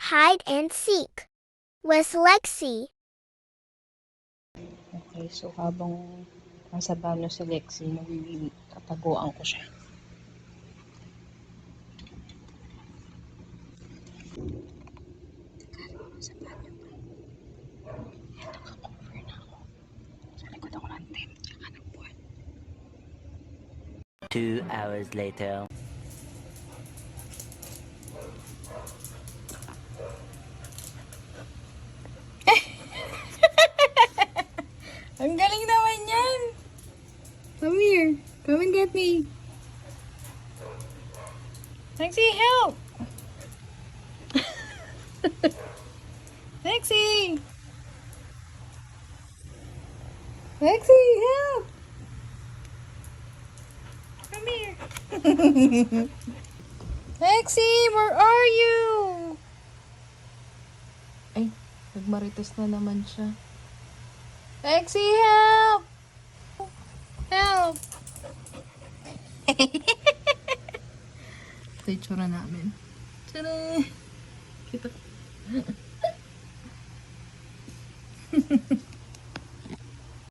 Hide and seek with Lexi. Okay, so habang nasa banyo si Lexi, tataguan ko siya. Sa banyo pa. Yan, naka-cover na ako. Sa likod ako ng tent, tsaka ng buwan. 2 hours later. Ang galing naman yan! Come here. Come and get me. Lexi, help! Lexi! Lexi, help! Come here. Lexi, where are you? Ay, nagmarites na naman siya. Lexi, help! Help! Ito yung tsura namin. Tada! Kita.